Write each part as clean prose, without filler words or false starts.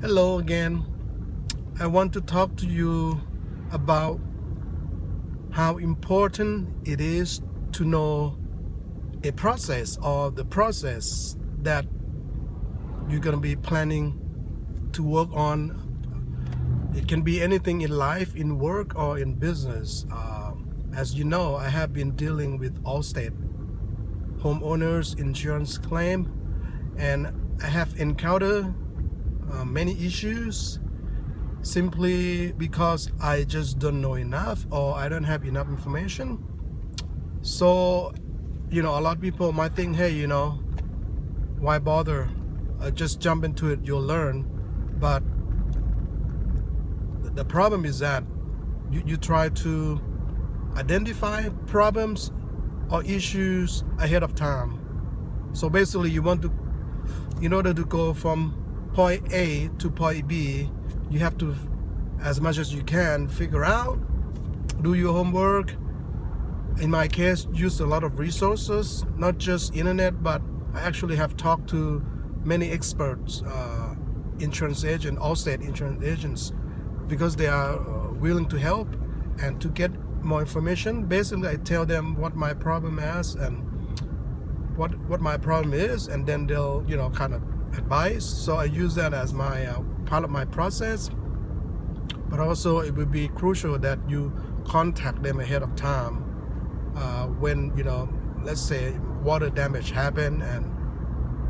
Hello again. I want to talk to you about how important it is to know a process or the process that you're going to be planning to work on. It can be anything in life, in work, or in business. As you know, I have been dealing with Allstate homeowners insurance claim, and I have encountered many issues simply because I just don't know enough or I don't have enough information. So, a lot of people might think, hey, why bother? Just jump into it, you'll learn. But the problem is that you try to identify problems or issues ahead of time. So basically, in order to go from point A to point B, you have to, as much as you can, figure out, do your homework. In my case, use a lot of resources, not just internet, but I actually have talked to many experts, insurance agents, Allstate insurance agents, because they are willing to help and to get more information. Basically, I tell them what my problem is and what my problem is, and then they'll kind of advise. So I use that as my part of my process. But also it would be crucial that you contact them ahead of time when let's say water damage happen, and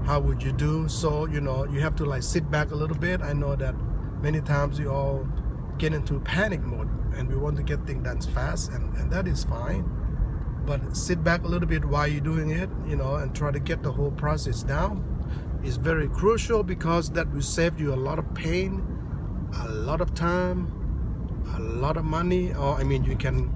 how would you do. So you have to like sit back a little bit. I know that many times we all get into panic mode and we want to get things done fast, and that is fine. But sit back a little bit while you're doing it, and try to get the whole process down. Is very crucial because that will save you a lot of pain, a lot of time, a lot of money, or you can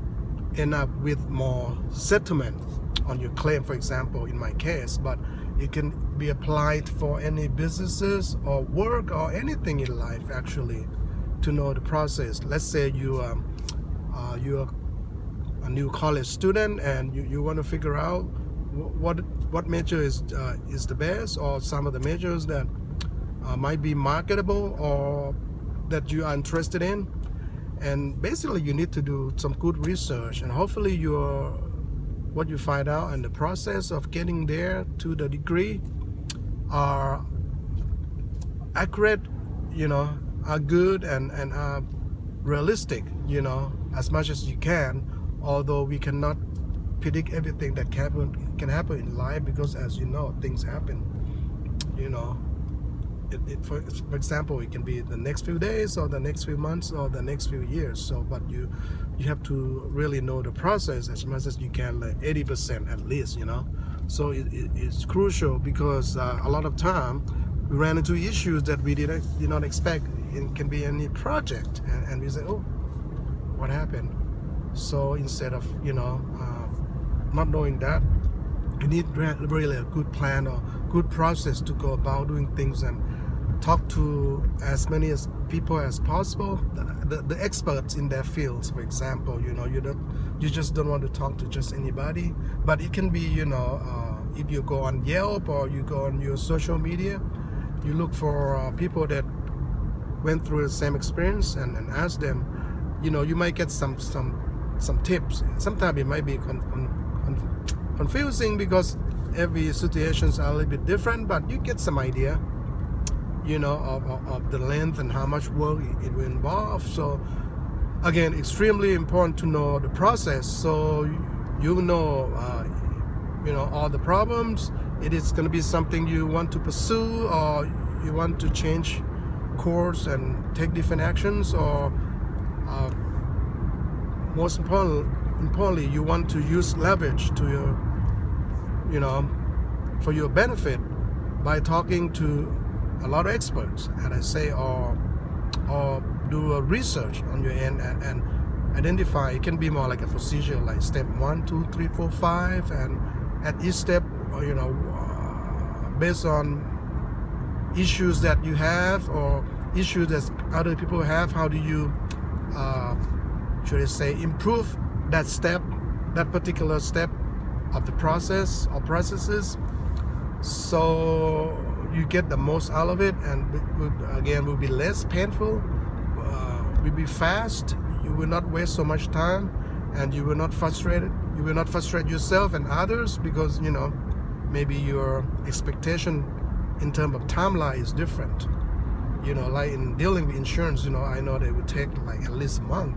end up with more settlement on your claim, for example, in my case. But it can be applied for any businesses or work or anything in life, actually, to know the process. Let's say you're a new college student and you want to figure out what major is the best, or some of the majors that might be marketable or that you are interested in. And basically you need to do some good research, and hopefully what you find out in the process of getting there to the degree are accurate, are good, and are realistic, as much as you can. Although we cannot predict everything that can happen in life, because as you know, things happen. For example, it can be the next few days or the next few months or the next few years. So but you have to really know the process as much as you can, like 80% at least. So it's crucial, because a lot of time we ran into issues that we did not expect. It can be any project, and we say, oh, what happened? So instead of not knowing that, you need really a good plan or good process to go about doing things, and talk to as many as people as possible, the experts in their fields, for example. You just don't want to talk to just anybody. But it can be, if you go on Yelp or you go on your social media, you look for people that went through the same experience, and ask them. You might get some tips. Sometimes it might be confusing because every situations are a little bit different, but you get some idea, of the length and how much work it will involve. So again, extremely important to know the process, so all the problems. It is going to be something you want to pursue, or you want to change course and take different actions, or most importantly, you want to use leverage to your, for your benefit, by talking to a lot of experts, and I say, or do a research on your end, and identify. It can be more like a procedure, like step 1, 2, 3, 4, 5, and at each step, based on issues that you have or issues that other people have, how do you should I say improve that particular step of the process or processes. So you get the most out of it, and again will be less painful, will be fast. You will not waste so much time, and you will not frustrated. You will not frustrate yourself and others because maybe your expectation in terms of timeline is different. Like in dealing with insurance, I know they would take like at least a month,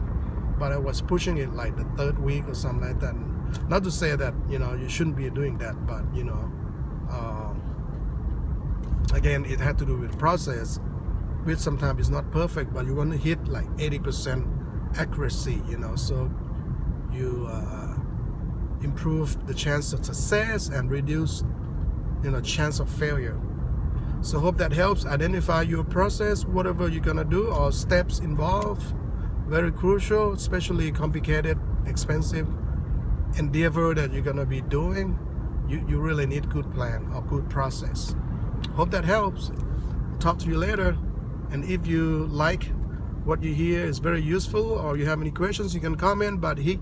but I was pushing it like the 3rd week or something like that. Not to say that you shouldn't be doing that, but again, it had to do with process, which sometimes is not perfect, but you want to hit like 80% accuracy, so you improve the chance of success and reduce chance of failure. So hope that helps. Identify your process, whatever you're gonna do, or steps involved. Very crucial, especially complicated, expensive endeavor that you're gonna be doing. You really need good plan or good process. Hope that helps. Talk to you later. And if you like what you hear is very useful, or you have any questions, you can comment, but hit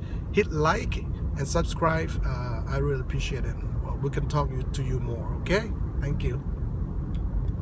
like and subscribe. I really appreciate it. Well, we can talk to you more. Okay, thank you.